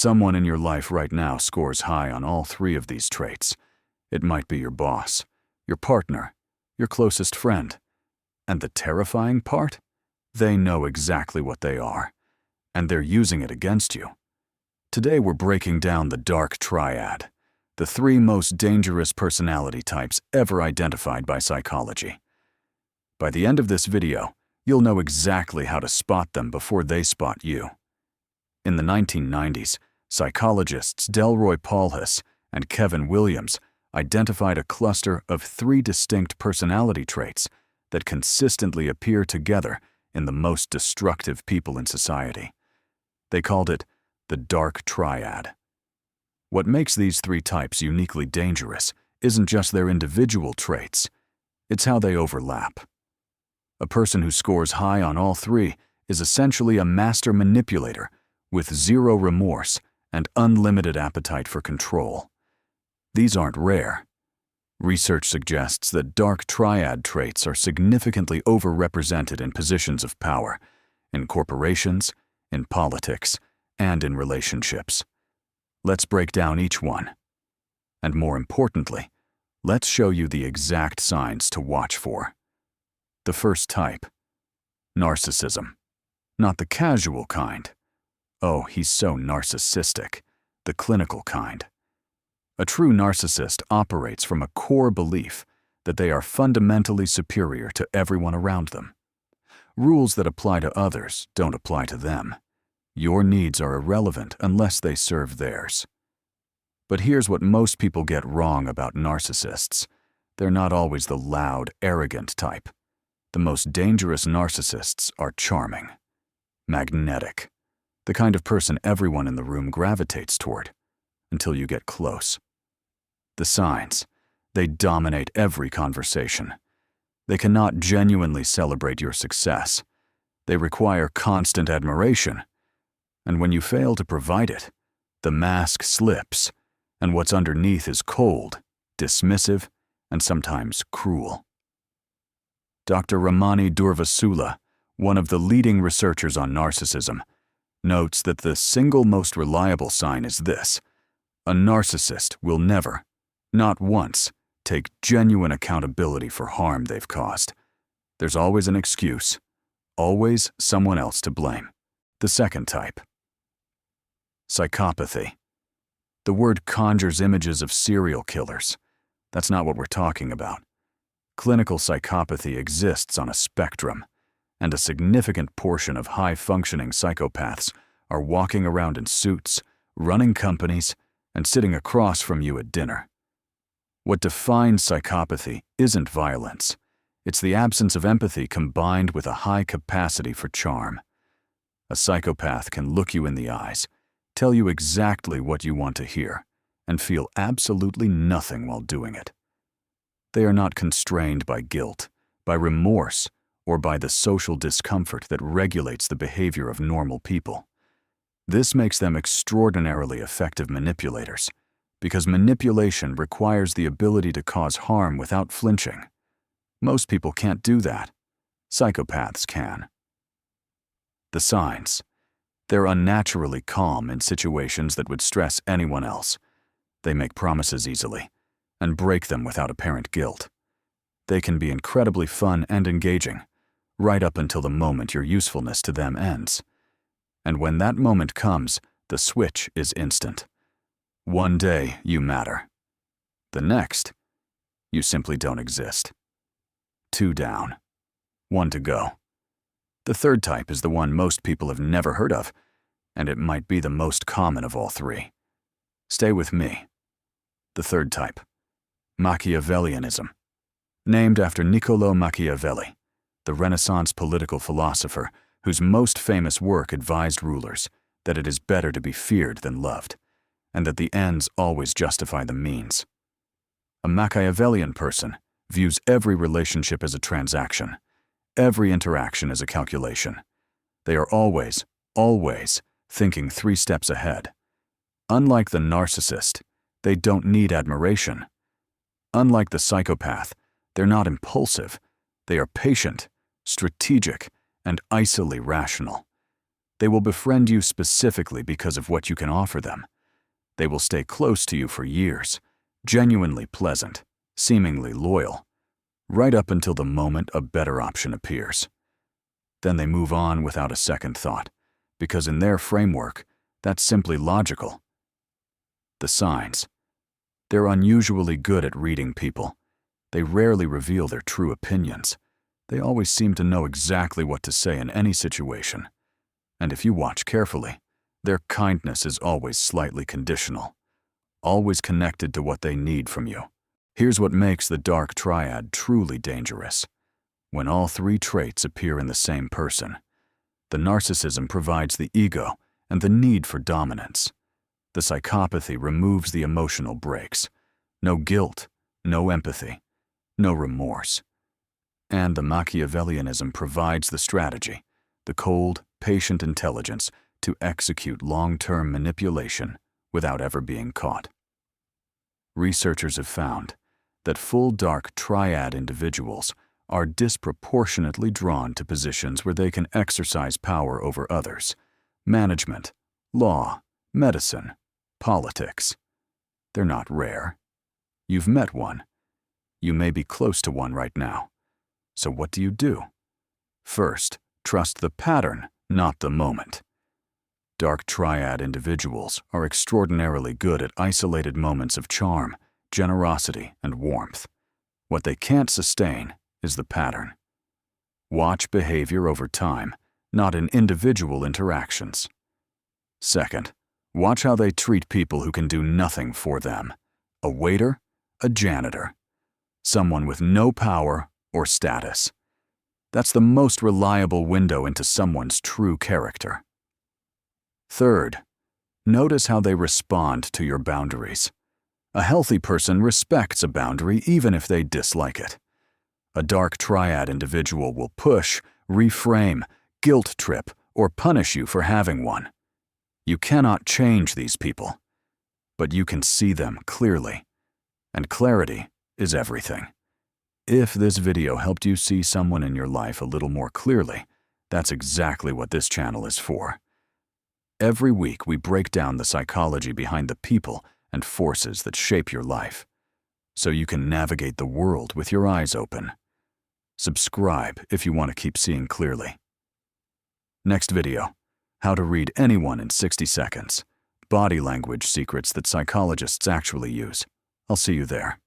Someone in your life right now scores high on all three of these traits. It might be your boss, your partner, your closest friend. And the terrifying part? They know exactly what they are, and they're using it against you. Today we're breaking down the Dark Triad, the three most dangerous personality types ever identified by psychology. By the end of this video, you'll know exactly how to spot them before they spot you. In the 1990s, psychologists Delroy Paulhus and Kevin Williams identified a cluster of three distinct personality traits that consistently appear together in the most destructive people in society. They called it the Dark Triad. What makes these three types uniquely dangerous isn't just their individual traits, it's how they overlap. A person who scores high on all three is essentially a master manipulator with zero remorse and unlimited appetite for control. These aren't rare. Research suggests that Dark Triad traits are significantly overrepresented in positions of power, in corporations, in politics, and in relationships. Let's break down each one. And more importantly, let's show you the exact signs to watch for. The first type, narcissism. Not the casual kind. Oh, he's so narcissistic, the clinical kind. A true narcissist operates from a core belief that they are fundamentally superior to everyone around them. Rules that apply to others don't apply to them. Your needs are irrelevant unless they serve theirs. But here's what most people get wrong about narcissists. They're not always the loud, arrogant type. The most dangerous narcissists are charming, magnetic, the kind of person everyone in the room gravitates toward, until you get close. The signs: they dominate every conversation. They cannot genuinely celebrate your success. They require constant admiration. And when you fail to provide it, the mask slips, and what's underneath is cold, dismissive, and sometimes cruel. Dr. Ramani Durvasula, one of the leading researchers on narcissism, notes that the single most reliable sign is this: a narcissist will never, not once, take genuine accountability for harm they've caused. There's always an excuse, always someone else to blame. The second type, psychopathy. The word conjures images of serial killers. That's not what we're talking about. Clinical psychopathy exists on a spectrum, and a significant portion of high-functioning psychopaths are walking around in suits, running companies, and sitting across from you at dinner. What defines psychopathy isn't violence. It's the absence of empathy combined with a high capacity for charm. A psychopath can look you in the eyes, tell you exactly what you want to hear, and feel absolutely nothing while doing it. They are not constrained by guilt, by remorse, or by the social discomfort that regulates the behavior of normal people. This makes them extraordinarily effective manipulators, because manipulation requires the ability to cause harm without flinching. Most people can't do that. Psychopaths can. The signs: they're unnaturally calm in situations that would stress anyone else. They make promises easily, and break them without apparent guilt. They can be incredibly fun and engaging, right up until the moment your usefulness to them ends. And when that moment comes, the switch is instant. One day, you matter. The next, you simply don't exist. 2 down. 1 to go. The third type is the one most people have never heard of, and it might be the most common of all three. Stay with me. The third type, Machiavellianism. Named after Niccolò Machiavelli, the Renaissance political philosopher whose most famous work advised rulers that it is better to be feared than loved, and that the ends always justify the means. A Machiavellian person views every relationship as a transaction, every interaction as a calculation. They are always, always thinking 3 steps ahead. Unlike the narcissist, they don't need admiration. Unlike the psychopath, they're not impulsive. They are patient, strategic, and icily rational. They will befriend you specifically because of what you can offer them. They will stay close to you for years, genuinely pleasant, seemingly loyal, right up until the moment a better option appears. Then they move on without a second thought, because in their framework, that's simply logical. The signs. They're unusually good at reading people. They rarely reveal their true opinions. They always seem to know exactly what to say in any situation. And if you watch carefully, their kindness is always slightly conditional, always connected to what they need from you. Here's what makes the Dark Triad truly dangerous. When all three traits appear in the same person, the narcissism provides the ego and the need for dominance. The psychopathy removes the emotional brakes. No guilt, no empathy, no remorse. And the Machiavellianism provides the strategy, the cold, patient intelligence to execute long-term manipulation without ever being caught. Researchers have found that full Dark Triad individuals are disproportionately drawn to positions where they can exercise power over others: management, law, medicine, politics. They're not rare. You've met one. You may be close to one right now. So what do? First, trust the pattern, not the moment. Dark Triad individuals are extraordinarily good at isolated moments of charm, generosity, and warmth. What they can't sustain is the pattern. Watch behavior over time, not in individual interactions. Second, watch how they treat people who can do nothing for them. A waiter, a janitor, someone with no power or status. That's the most reliable window into someone's true character. Third, notice how they respond to your boundaries. A healthy person respects a boundary even if they dislike it. A Dark Triad individual will push, reframe, guilt trip, or punish you for having one. You cannot change these people, but you can see them clearly. And clarity is everything. If this video helped you see someone in your life a little more clearly, that's exactly what this channel is for. Every week we break down the psychology behind the people and forces that shape your life, so you can navigate the world with your eyes open. Subscribe if you want to keep seeing clearly. Next video: how to read anyone in 60 seconds. Body language secrets that psychologists actually use. I'll see you there.